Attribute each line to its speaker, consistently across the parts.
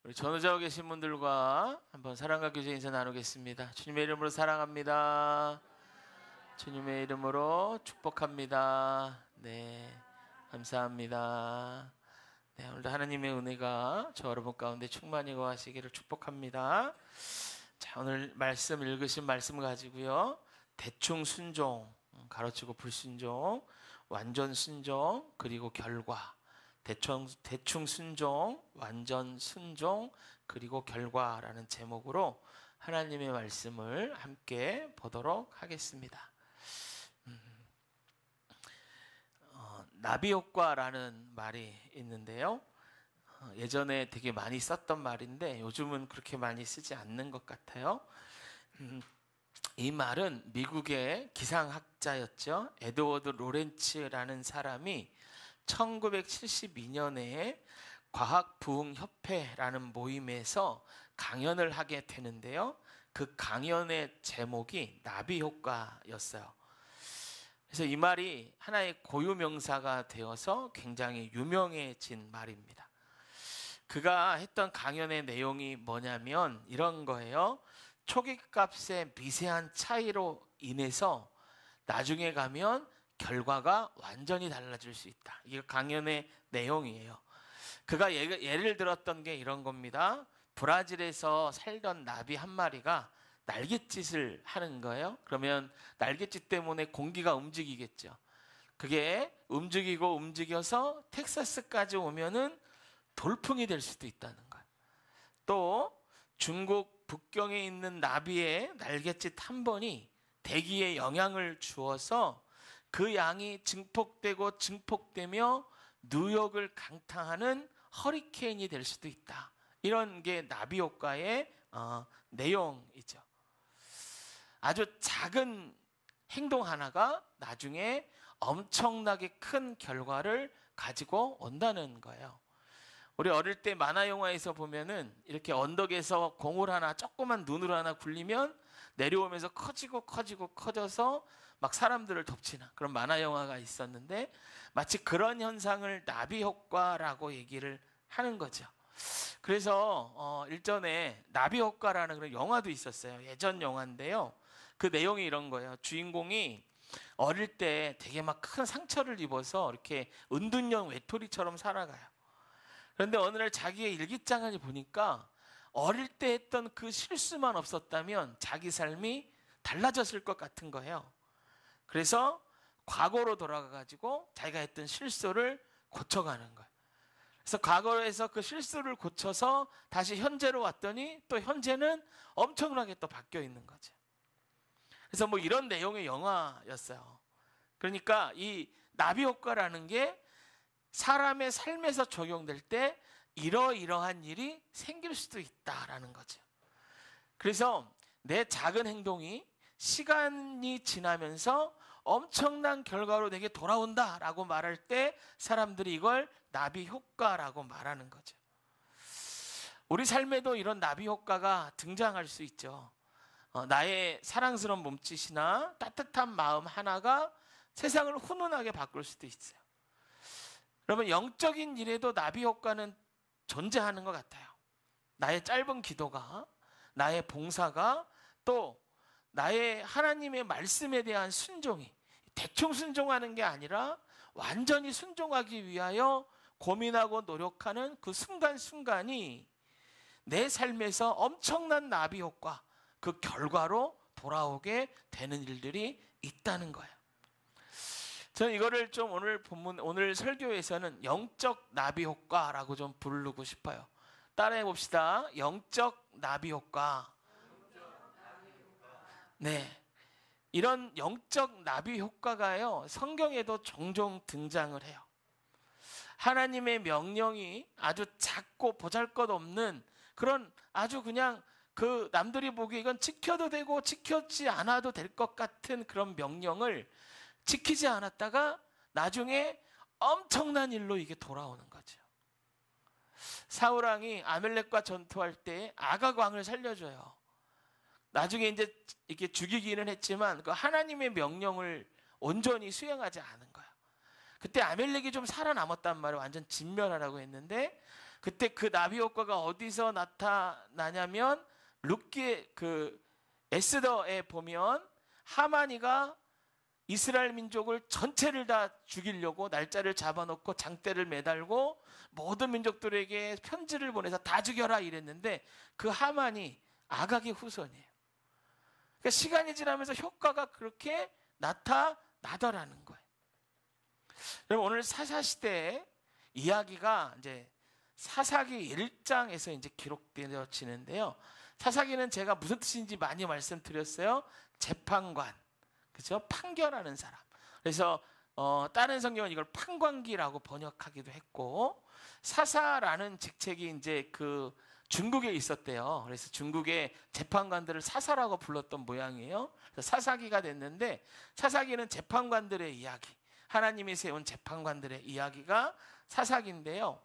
Speaker 1: 우리 전우자고 계신 분들과 한번 사랑과 교제 인사 나누겠습니다. 주님의 이름으로 사랑합니다. 주님의 이름으로 축복합니다. 네, 감사합니다. 네, 오늘도 하나님의 은혜가 저 여러분 가운데 충만히 거하시기를 축복합니다. 자, 오늘 말씀 읽으신 말씀 가지고요. 대충 순종, 가로치고 불순종, 완전 순종, 그리고 결과. 대충 순종, 완전 순종, 그리고 결과라는 제목으로 하나님의 말씀을 함께 보도록 하겠습니다. 나비 효과라는 말이 있는데요. 예전에 되게 많이 썼던 말인데 요즘은 그렇게 많이 쓰지 않는 것 같아요. 이 말은 미국의 기상학자였죠. 에드워드 로렌츠라는 사람이 1972년에 과학부흥협회라는 모임에서 강연을 하게 되는데요. 그 강연의 제목이 나비효과였어요. 그래서 이 말이 하나의 고유명사가 되어서 굉장히 유명해진 말입니다. 그가 했던 강연의 내용이 뭐냐면 이런 거예요. 초기값의 미세한 차이로 인해서 나중에 가면 결과가 완전히 달라질 수 있다. 이게 강연의 내용이에요. 그가 예를 들었던 게 이런 겁니다. 브라질에서 살던 나비 한 마리가 날갯짓을 하는 거예요. 그러면 날갯짓 때문에 공기가 움직이겠죠. 그게 움직여서 텍사스까지 오면은 돌풍이 될 수도 있다는 거예요. 또 중국 북경에 있는 나비의 날갯짓 한 번이 대기에 영향을 주어서 그 양이 증폭되며 뉴욕을 강타하는 허리케인이 될 수도 있다. 이런 게 나비 효과의 내용이죠. 아주 작은 행동 하나가 나중에 엄청나게 큰 결과를 가지고 온다는 거예요. 우리 어릴 때 만화 영화에서 보면은 이렇게 언덕에서 공을 하나 조그만 눈으로 하나 굴리면 내려오면서 커져서 막 사람들을 덮치는 그런 만화 영화가 있었는데 마치 그런 현상을 나비 효과라고 얘기를 하는 거죠. 그래서 일전에 나비 효과라는 그런 영화도 있었어요. 예전 영화인데요. 그 내용이 이런 거예요. 주인공이 어릴 때 되게 막 큰 상처를 입어서 이렇게 은둔형 외톨이처럼 살아가요. 그런데 어느 날 자기의 일기장을 보니까 어릴 때 했던 그 실수만 없었다면 자기 삶이 달라졌을 것 같은 거예요. 그래서 과거로 돌아가가지고 자기가 했던 실수를 고쳐가는 거예요. 그래서 과거에서 그 실수를 고쳐서 다시 현재로 왔더니 또 현재는 엄청나게 또 바뀌어 있는 거죠. 그래서 뭐 이런 내용의 영화였어요. 그러니까 이 나비 효과라는 게 사람의 삶에서 적용될 때 이러이러한 일이 생길 수도 있다라는 거죠. 그래서 내 작은 행동이 시간이 지나면서 엄청난 결과로 내게 돌아온다라고 말할 때 사람들이 이걸 나비 효과라고 말하는 거죠. 우리 삶에도 이런 나비 효과가 등장할 수 있죠. 나의 사랑스러운 몸짓이나 따뜻한 마음 하나가 세상을 훈훈하게 바꿀 수도 있어요. 그러면 영적인 일에도 나비 효과는 존재하는 것 같아요. 나의 짧은 기도가, 나의 봉사가, 또 나의 하나님의 말씀에 대한 순종이 대충 순종하는 게 아니라 완전히 순종하기 위하여 고민하고 노력하는 그 순간순간이 내 삶에서 엄청난 나비 효과, 그 결과로 돌아오게 되는 일들이 있다는 거예요. 저는 이거를 좀 오늘 설교에서는 영적 나비 효과라고 좀 부르고 싶어요. 따라해 봅시다. 영적 나비 효과. 네. 이런 영적 나비 효과가요, 성경에도 종종 등장을 해요. 하나님의 명령이 아주 작고 보잘것없는 그런 아주 그냥 그 남들이 보기에 이건 지켜도 되고 지켰지 않아도 될 것 같은 그런 명령을 지키지 않았다가 나중에 엄청난 일로 이게 돌아오는 거죠. 사울왕이 아멜렉과 전투할 때 아각 왕을 살려줘요. 나중에 이제 이렇게 죽이기는 했지만 그 하나님의 명령을 온전히 수행하지 않은 거야. 그때 아멜렉이 좀 살아남았단 말이에요. 완전 진멸하라고 했는데 그때 그 나비 효과가 어디서 나타나냐면 룻기의 그 에스더에 보면 하만이가 이스라엘 민족을 전체를 다 죽이려고 날짜를 잡아놓고 장대를 매달고 모든 민족들에게 편지를 보내서 다 죽여라 이랬는데 그 하만이 아각의 후손이에요. 그러니까 시간이 지나면서 효과가 그렇게 나타나더라는 거예요. 여러분 오늘 사사시대의 이야기가 이제 사사기 1장에서 이제 기록되어지는데요. 사사기는 제가 무슨 뜻인지 많이 말씀드렸어요. 재판관, 그렇죠? 판결하는 사람. 그래서 다른 성경은 이걸 판관기라고 번역하기도 했고, 사사라는 직책이 이제 그 중국에 있었대요. 그래서 중국의 재판관들을 사사라고 불렀던 모양이에요. 그래서 사사기가 됐는데, 사사기는 재판관들의 이야기, 하나님이 세운 재판관들의 이야기가 사사기인데요.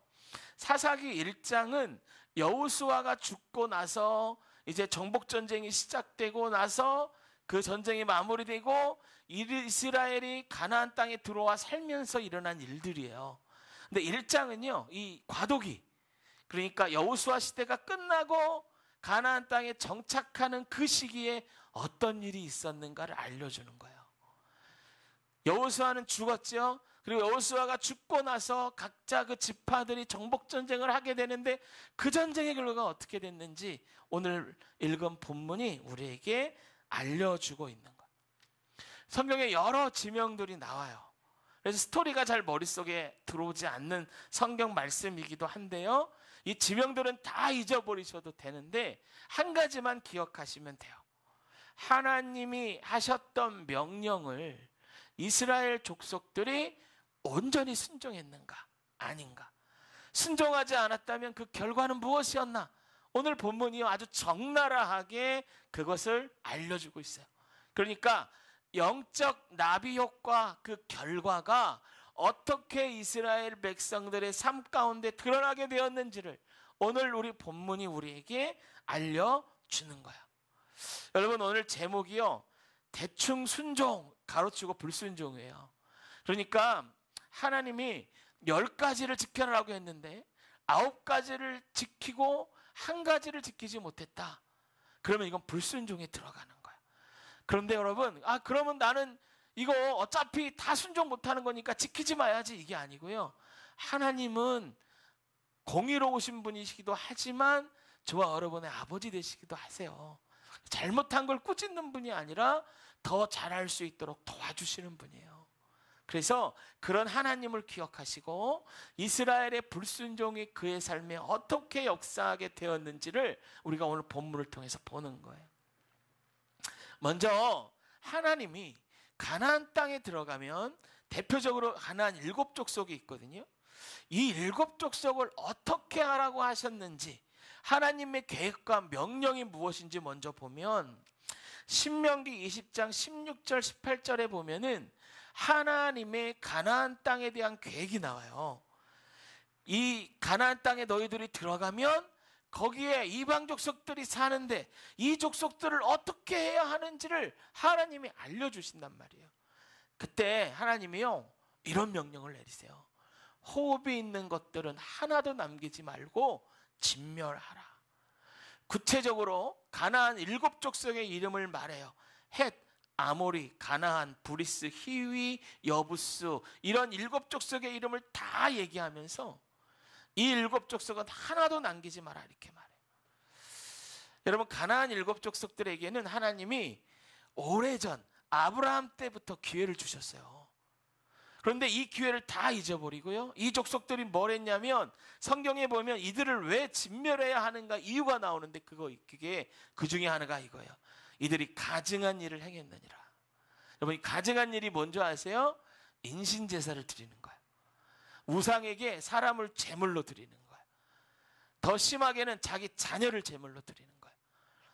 Speaker 1: 사사기 1장은 여호수아가 죽고 나서 이제 정복 전쟁이 시작되고 나서 그 전쟁이 마무리되고 이스라엘이 가나안 땅에 들어와 살면서 일어난 일들이에요. 근데 1장은요, 이 과도기, 그러니까 여호수아 시대가 끝나고 가나안 땅에 정착하는 그 시기에 어떤 일이 있었는가를 알려주는 거예요. 여호수아는 죽었죠. 그리고 여호수아가 죽고 나서 각자 그 지파들이 정복 전쟁을 하게 되는데 그 전쟁의 결과가 어떻게 됐는지 오늘 읽은 본문이 우리에게 알려주고 있는 거예요. 성경에 여러 지명들이 나와요. 그래서 스토리가 잘 머릿속에 들어오지 않는 성경 말씀이기도 한데요. 이 지명들은 다 잊어버리셔도 되는데 한 가지만 기억하시면 돼요. 하나님이 하셨던 명령을 이스라엘 족속들이 온전히 순종했는가 아닌가, 순종하지 않았다면 그 결과는 무엇이었나, 오늘 본문이 아주 적나라하게 그것을 알려주고 있어요. 그러니까 영적 나비 효과 그 결과가 어떻게 이스라엘 백성들의 삶 가운데 드러나게 되었는지를 오늘 우리 본문이 우리에게 알려주는 거예요. 여러분 오늘 제목이요, 대충 순종 가로치고 불순종이에요. 그러니까 하나님이 10가지를 지켜라고 했는데 9가지를 지키고 1가지를 지키지 못했다. 그러면 이건 불순종에 들어가는 거야. 그런데 여러분, 그러면 나는 이거 어차피 다 순종 못하는 거니까 지키지 마야지, 이게 아니고요. 하나님은 공의로우신 분이시기도 하지만 저와 여러분의 아버지 되시기도 하세요. 잘못한 걸 꾸짖는 분이 아니라 더 잘할 수 있도록 도와주시는 분이에요. 그래서 그런 하나님을 기억하시고 이스라엘의 불순종이 그의 삶에 어떻게 역사하게 되었는지를 우리가 오늘 본문을 통해서 보는 거예요. 먼저 하나님이 가나안 땅에 들어가면 대표적으로 가나안 7족속이 있거든요. 이 7족속을 어떻게 하라고 하셨는지, 하나님의 계획과 명령이 무엇인지 먼저 보면 신명기 20장 16절 18절에 보면은 하나님의 가나안 땅에 대한 계획이 나와요. 이 가나안 땅에 너희들이 들어가면 거기에 이방 족속들이 사는데 이 족속들을 어떻게 해야 하는지를 하나님이 알려주신단 말이에요. 그때 하나님이요, 이런 명령을 내리세요. 호흡이 있는 것들은 하나도 남기지 말고 진멸하라. 구체적으로 가나안 7족속의 이름을 말해요. 헷, 아모리, 가나안, 브리스, 히위, 여부스, 이런 7족속의 이름을 다 얘기하면서 이 7족속은 하나도 남기지 마라, 이렇게 말해요. 여러분, 가나안 7족속들에게는 하나님이 오래전 아브라함 때부터 기회를 주셨어요. 그런데 이 기회를 다 잊어버리고요, 이 족속들이 뭘 했냐면, 성경에 보면 이들을 왜 진멸해야 하는가 이유가 나오는데 그게 그 중에 하나가 이거예요. 이들이 가증한 일을 행했느니라. 여러분, 이 가증한 일이 뭔지 아세요? 인신제사를 드리는 거예요. 우상에게 사람을 제물로 드리는 거예요. 더 심하게는 자기 자녀를 제물로 드리는 거예요.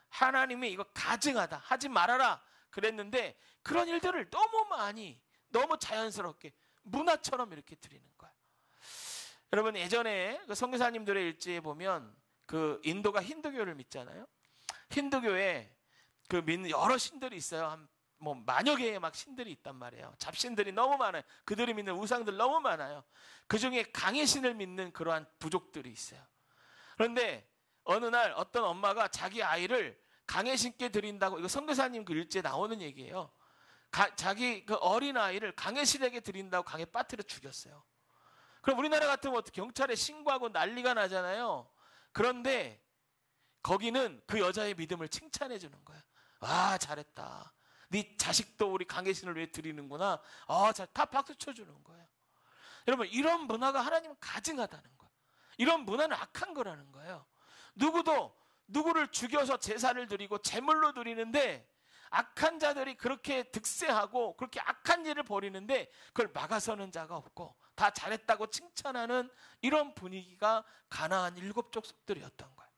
Speaker 1: 하나님이 이거 가증하다, 하지 말아라 그랬는데 그런 일들을 너무 많이, 너무 자연스럽게 문화처럼 이렇게 드리는 거예요. 여러분, 예전에 그 선교사님들의 일지에 보면 그 인도가 힌두교를 믿잖아요. 힌두교에 그 믿는 여러 신들이 있어요. 뭐 만여 개의 막 신들이 있단 말이에요. 잡신들이 너무 많아요. 그들이 믿는 우상들 너무 많아요. 그 중에 강의 신을 믿는 그러한 부족들이 있어요. 그런데 어느 날 어떤 엄마가 자기 아이를 강에 신게 드린다고, 이거 선교사님 그 일지에 나오는 얘기예요. 자기 그 어린 아이를 강에 신에게 드린다고 강에 빠뜨려 죽였어요. 그럼 우리나라 같으면 어떻게 경찰에 신고하고 난리가 나잖아요. 그런데 거기는 그 여자의 믿음을 칭찬해 주는 거야. 아, 잘했다. 네 자식도 우리 강의 신을 위해 드리는구나. 다 박수 쳐주는 거예요. 여러분, 이런 문화가 하나님은 가증하다는 거예요. 이런 문화는 악한 거라는 거예요. 누구도 누구를 죽여서 제사를 드리고 제물로 드리는데, 악한 자들이 그렇게 득세하고 그렇게 악한 일을 벌이는데 그걸 막아서는 자가 없고 다 잘했다고 칭찬하는 이런 분위기가 가나안 7 족속들이었던 거예요.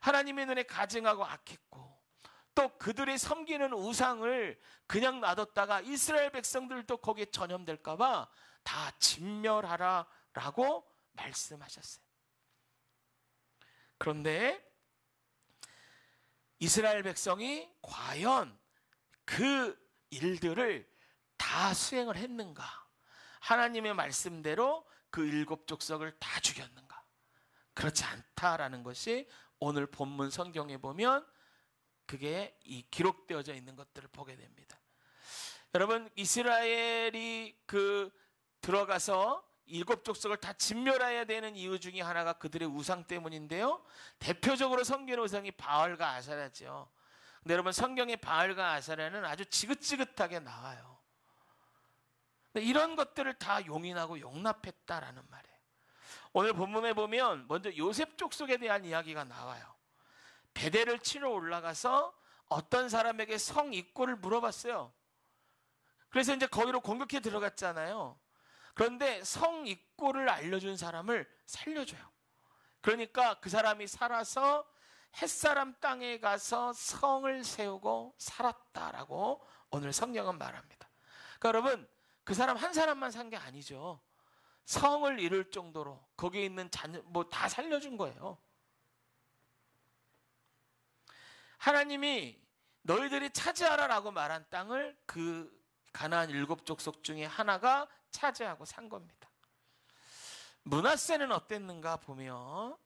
Speaker 1: 하나님의 눈에 가증하고 악했고, 또 그들이 섬기는 우상을 그냥 놔뒀다가 이스라엘 백성들도 거기에 전염될까 봐 다 진멸하라 라고 말씀하셨어요. 그런데 이스라엘 백성이 과연 그 일들을 다 수행을 했는가? 하나님의 말씀대로 그 7 족속을 다 죽였는가? 그렇지 않다라는 것이 오늘 본문 성경에 보면 그게 기록되어져 있는 것들을 보게 됩니다. 여러분, 이스라엘이 들어가서 7 족속을 다 진멸해야 되는 이유 중에 하나가 그들의 우상 때문인데요. 대표적으로 섬기는 우상이 바알과 아세라죠. 근데 여러분, 성경의 바알과 아세라는 아주 지긋지긋하게 나와요. 근데 이런 것들을 다 용인하고 용납했다라는 말이에요. 오늘 본문에 보면 먼저 요셉 족속에 대한 이야기가 나와요. 베델을 치러 올라가서 어떤 사람에게 성 입구를 물어봤어요. 그래서 이제 거기로 공격해 들어갔잖아요. 그런데 성 입구를 알려준 사람을 살려줘요. 그러니까 그 사람이 살아서 햇사람 땅에 가서 성을 세우고 살았다라고 오늘 성경은 말합니다. 그러니까 여러분, 그 사람 한 사람만 산 게 아니죠. 성을 이룰 정도로 거기에 있는 자녀 다 살려준 거예요. 하나님이 너희들이 차지하라라고 말한 땅을 그 가나안 7 족속 중에 하나가 차지하고 산 겁니다. 므낫세는 어땠는가 보면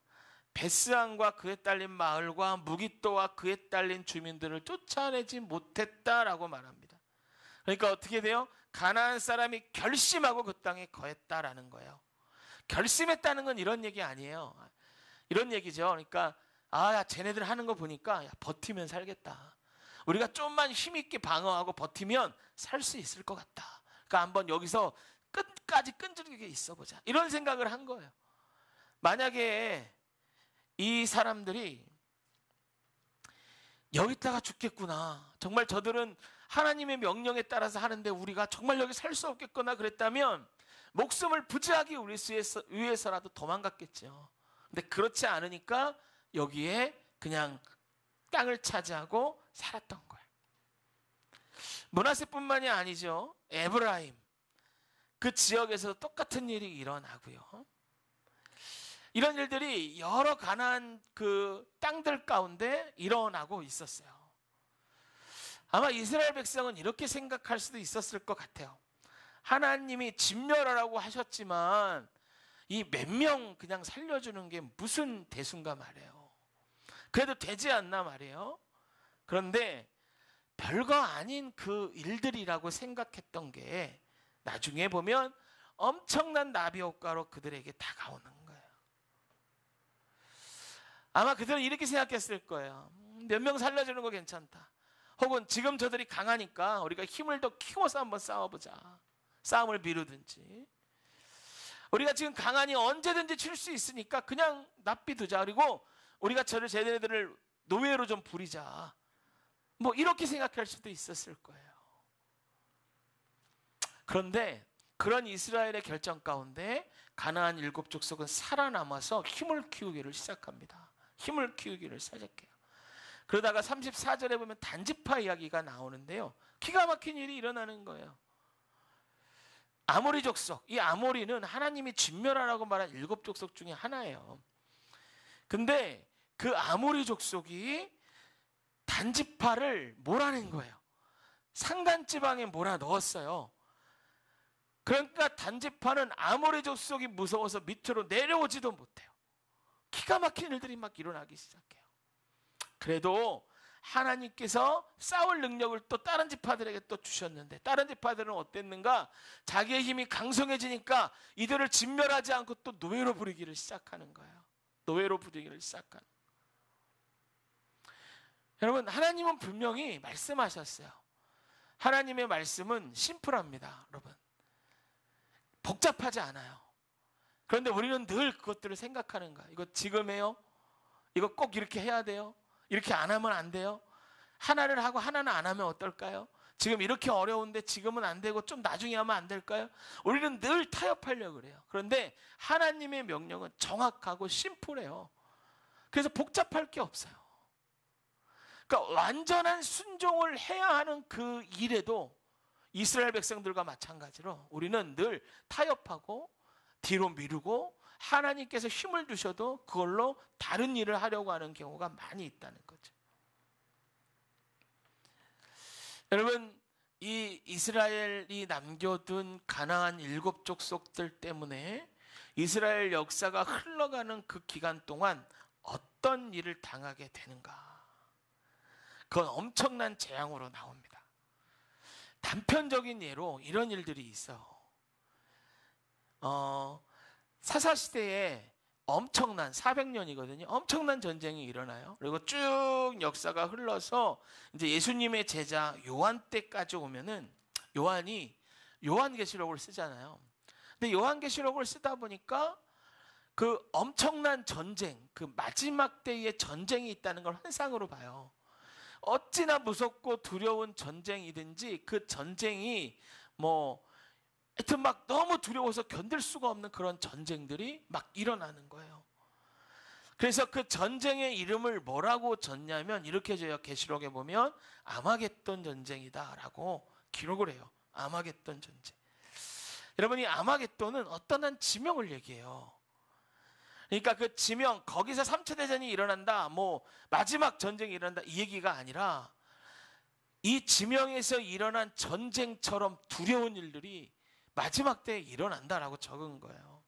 Speaker 1: 베스안과 그에 딸린 마을과 무깃도와 그에 딸린 주민들을 쫓아내지 못했다라고 말합니다. 그러니까 어떻게 돼요? 가나안 사람이 결심하고 그 땅에 거했다라는 거예요. 결심했다는 건 이런 얘기 아니에요. 이런 얘기죠. 그러니까 야, 쟤네들 하는 거 보니까 버티면 살겠다. 우리가 좀만 힘있게 방어하고 버티면 살 수 있을 것 같다. 그러니까 한번 여기서 끝까지 끈질기게 있어보자. 이런 생각을 한 거예요. 만약에 이 사람들이 여기다가 죽겠구나, 정말 저들은 하나님의 명령에 따라서 하는데 우리가 정말 여기 살 수 없겠구나 그랬다면 목숨을 부지하기 위해서라도 도망갔겠죠. 근데 그렇지 않으니까 여기에 그냥 땅을 차지하고 살았던 거예요. 므낫세뿐만이 아니죠. 에브라임, 그 지역에서 똑같은 일이 일어나고요. 이런 일들이 여러 가나안 그 땅들 가운데 일어나고 있었어요. 아마 이스라엘 백성은 이렇게 생각할 수도 있었을 것 같아요. 하나님이 진멸하라고 하셨지만 이 몇 명 그냥 살려주는 게 무슨 대수인가 말이에요. 그래도 되지 않나 말이에요. 그런데 별거 아닌 그 일들이라고 생각했던 게 나중에 보면 엄청난 나비 효과로 그들에게 다가오는 거예요. 아마 그들은 이렇게 생각했을 거예요. 몇 명 살려주는 거 괜찮다. 혹은 지금 저들이 강하니까 우리가 힘을 더 키워서 한번 싸워보자. 싸움을 미루든지. 우리가 지금 강하니 언제든지 칠 수 있으니까 그냥 납비두자. 그리고 우리가 쟤네들을 노예로 좀 부리자. 뭐 이렇게 생각할 수도 있었을 거예요. 그런데 그런 이스라엘의 결정 가운데 가나안 7 족속은 살아남아서 힘을 키우기를 시작합니다. 힘을 키우기를 시작해요. 그러다가 34절에 보면 단지파 이야기가 나오는데요. 기가 막힌 일이 일어나는 거예요. 아모리 족속, 이 아모리는 하나님이 진멸하라고 말한 7 족속 중에 하나예요. 근데 그 아모리 족속이 단지파를 몰아낸 거예요. 산간지방에 몰아넣었어요. 그러니까 단지파는 아모리 족속이 무서워서 밑으로 내려오지도 못해요. 기가 막힌 일들이 막 일어나기 시작해요. 그래도 하나님께서 싸울 능력을 또 다른 지파들에게 또 주셨는데, 다른 지파들은 어땠는가? 자기의 힘이 강성해지니까 이들을 진멸하지 않고 또 노예로 부리기를 시작하는 거예요. 노예로 부리기를 시작하는. 여러분, 하나님은 분명히 말씀하셨어요. 하나님의 말씀은 심플합니다. 여러분, 복잡하지 않아요. 그런데 우리는 늘 그것들을 생각하는 거야. 이거 지금 해요? 이거 꼭 이렇게 해야 돼요? 이렇게 안 하면 안 돼요? 하나를 하고 하나는 안 하면 어떨까요? 지금 이렇게 어려운데 지금은 안 되고 좀 나중에 하면 안 될까요? 우리는 늘 타협하려고 그래요. 그런데 하나님의 명령은 정확하고 심플해요. 그래서 복잡할 게 없어요. 그러니까 완전한 순종을 해야 하는 그 일에도 이스라엘 백성들과 마찬가지로 우리는 늘 타협하고 뒤로 미루고 하나님께서 힘을 주셔도 그걸로 다른 일을 하려고 하는 경우가 많이 있다는 거죠. 여러분, 이 이스라엘이 남겨둔 가나안 7 족속들 때문에 이스라엘 역사가 흘러가는 그 기간 동안 어떤 일을 당하게 되는가? 그건 엄청난 재앙으로 나옵니다. 단편적인 예로 이런 일들이 있어. 사사시대에 엄청난 400년이거든요. 엄청난 전쟁이 일어나요. 그리고 쭉 역사가 흘러서 이제 예수님의 제자 요한 때까지 오면은 요한이 요한계시록을 쓰잖아요. 근데 요한계시록을 쓰다 보니까 그 엄청난 전쟁, 그 마지막 때의 전쟁이 있다는 걸 환상으로 봐요. 어찌나 무섭고 두려운 전쟁이든지 그 전쟁이 하여튼 막 너무 두려워서 견딜 수가 없는 그런 전쟁들이 막 일어나는 거예요. 그래서 그 전쟁의 이름을 뭐라고 졌냐면 이렇게 줘요. 계시록에 보면 아마겟돈 전쟁이다라고 기록을 해요. 아마겟돈 전쟁. 여러분, 이 아마겟돈은 어떤 한 지명을 얘기해요. 그러니까 그 지명, 거기서 3차 대전이 일어난다, 마지막 전쟁이 일어난다, 이 얘기가 아니라 이 지명에서 일어난 전쟁처럼 두려운 일들이 마지막 때에 일어난다라고 적은 거예요.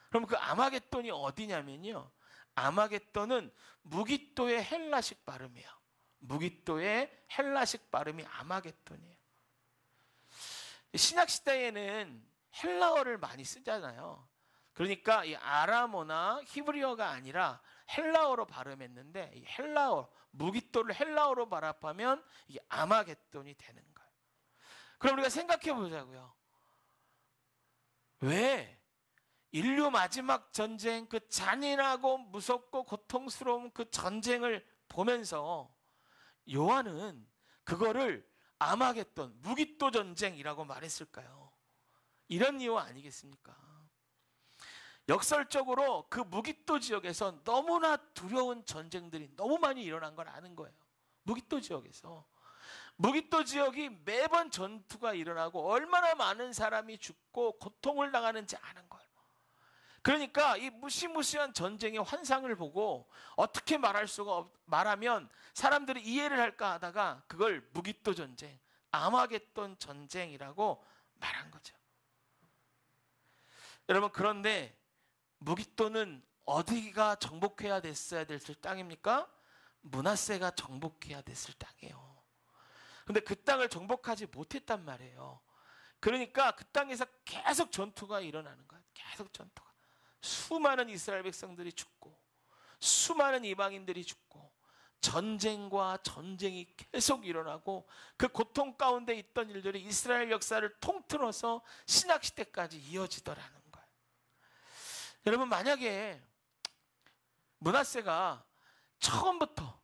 Speaker 1: 그럼 그 아마겟돈이 어디냐면요, 아마겟돈은 무기또의 헬라식 발음이에요. 무기또의 헬라식 발음이 아마겟돈이에요. 신약시대에는 헬라어를 많이 쓰잖아요. 그러니까 이 아람어나 히브리어가 아니라 헬라어로 발음했는데, 이 헬라어, 무기또를 헬라어로 발음하면 이게 아마겟돈이 되는 거예요. 그럼 우리가 생각해 보자고요. 왜 인류 마지막 전쟁, 그 잔인하고 무섭고 고통스러운 그 전쟁을 보면서 요한은 그거를 아마겟돈, 무기또 전쟁이라고 말했을까요? 이런 이유 아니겠습니까? 역설적으로 그 무기또 지역에서 너무나 두려운 전쟁들이 너무 많이 일어난 걸 아는 거예요. 무기또 지역에서. 무기또 지역이 매번 전투가 일어나고 얼마나 많은 사람이 죽고 고통을 당하는지 아는 거예요. 그러니까 이 무시무시한 전쟁의 환상을 보고 어떻게 말하면 사람들이 이해를 할까 하다가 그걸 무기또 전쟁, 아마겟돈 전쟁이라고 말한 거죠. 여러분, 그런데 무기또는 어디가 정복해야 됐어야 됐을 땅입니까? 므낫세가 정복해야 됐을 땅이에요. 근데 그 땅을 정복하지 못했단 말이에요. 그러니까 그 땅에서 계속 전투가 일어나는 거예요. 계속 전투가. 수많은 이스라엘 백성들이 죽고 수많은 이방인들이 죽고 전쟁과 전쟁이 계속 일어나고 그 고통 가운데 있던 일들이 이스라엘 역사를 통틀어서 신약시대까지 이어지더라는 거예요. 여러분, 만약에 므낫세가 처음부터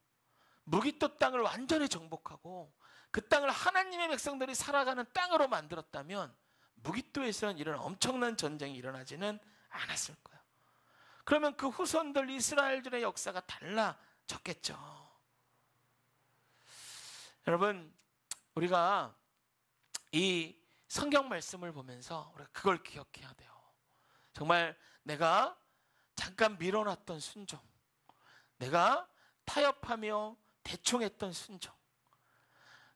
Speaker 1: 무기또 땅을 완전히 정복하고 그 땅을 하나님의 백성들이 살아가는 땅으로 만들었다면 무기또에서는 이런 엄청난 전쟁이 일어나지는 않았을 거예요. 그러면 그 후손들 이스라엘들의 역사가 달라졌겠죠. 여러분, 우리가 이 성경 말씀을 보면서 우리가 그걸 기억해야 돼요. 정말 내가 잠깐 밀어놨던 순종, 내가 타협하며 대충 했던 순종,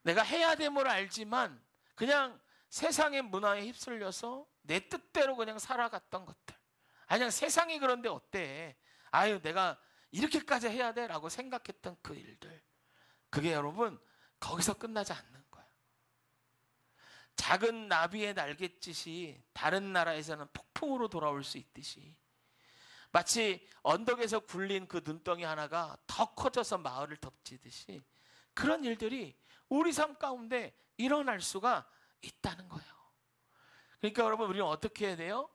Speaker 1: 내가 해야 됨을 알지만 그냥 세상의 문화에 휩쓸려서 내 뜻대로 그냥 살아갔던 것들, 그냥 세상이 그런데 어때? 아유 내가 이렇게까지 해야 돼 라고 생각했던 그 일들, 그게 여러분 거기서 끝나지 않는 거예요. 작은 나비의 날갯짓이 다른 나라에서는 폭풍으로 돌아올 수 있듯이, 마치 언덕에서 굴린 그 눈덩이 하나가 더 커져서 마을을 덮치듯이, 그런 일들이 우리 삶 가운데 일어날 수가 있다는 거예요. 그러니까 여러분, 우리는 어떻게 해야 돼요?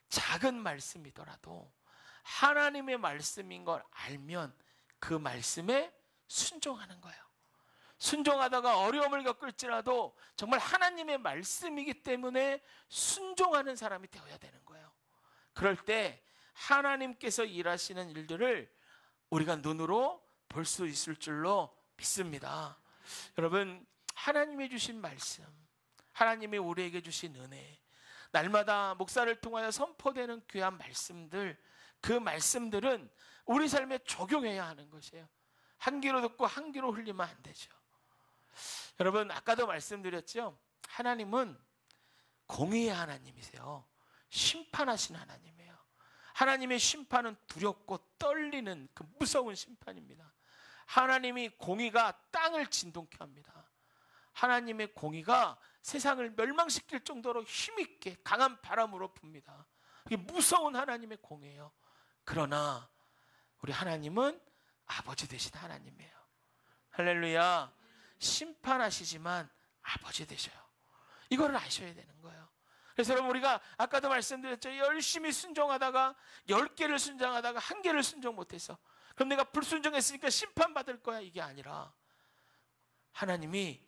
Speaker 1: 작은 말씀이더라도 하나님의 말씀인 걸 알면 그 말씀에 순종하는 거예요. 순종하다가 어려움을 겪을지라도 정말 하나님의 말씀이기 때문에 순종하는 사람이 되어야 되는 거예요. 그럴 때 하나님께서 일하시는 일들을 우리가 눈으로 볼 수 있을 줄로 믿습니다. 여러분, 하나님이 주신 말씀, 하나님이 우리에게 주신 은혜, 날마다 목사를 통하여 선포되는 귀한 말씀들, 그 말씀들은 우리 삶에 적용해야 하는 것이에요. 한 귀로 듣고 한 귀로 흘리면 안 되죠. 여러분, 아까도 말씀드렸죠. 하나님은 공의의 하나님이세요. 심판하신 하나님이에요. 하나님의 심판은 두렵고 떨리는 그 무서운 심판입니다. 하나님이 공의가 땅을 진동케 합니다. 하나님의 공의가 세상을 멸망시킬 정도로 힘있게 강한 바람으로 붑니다. 이게 무서운 하나님의 공의예요. 그러나 우리 하나님은 아버지 되신 하나님이에요. 할렐루야. 심판하시지만 아버지 되셔요. 이거를 아셔야 되는 거예요. 그래서 여러분, 우리가 아까도 말씀드렸죠. 열심히 순종하다가 10개를 순종하다가 1개를 순종 못해서, 그럼 내가 불순종했으니까 심판받을 거야, 이게 아니라 하나님이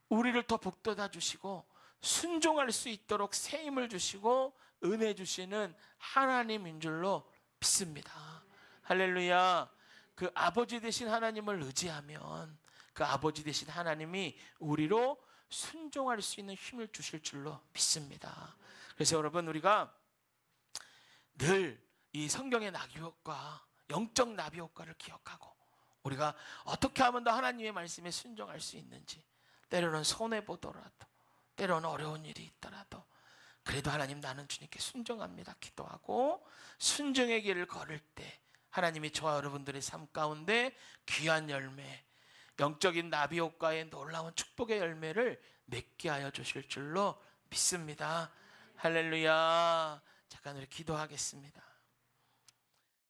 Speaker 1: 우리를 더 복돋아 주시고 순종할 수 있도록 새 힘을 주시고 은혜 주시는 하나님인 줄로 믿습니다. 할렐루야. 그 아버지 되신 하나님을 의지하면 그 아버지 되신 하나님이 우리로 순종할 수 있는 힘을 주실 줄로 믿습니다. 그래서 여러분, 우리가 늘 이 성경의 나비효과, 영적 나비효과를 기억하고 우리가 어떻게 하면 더 하나님의 말씀에 순종할 수 있는지, 때로는 손해보더라도, 때로는 어려운 일이 있더라도 그래도 하나님, 나는 주님께 순종합니다 기도하고 순종의 길을 걸을 때 하나님이 저와 여러분들의 삶 가운데 귀한 열매, 영적인 나비효과의 놀라운 축복의 열매를 맺게 하여 주실 줄로 믿습니다. 할렐루야. 잠깐 우리 기도하겠습니다.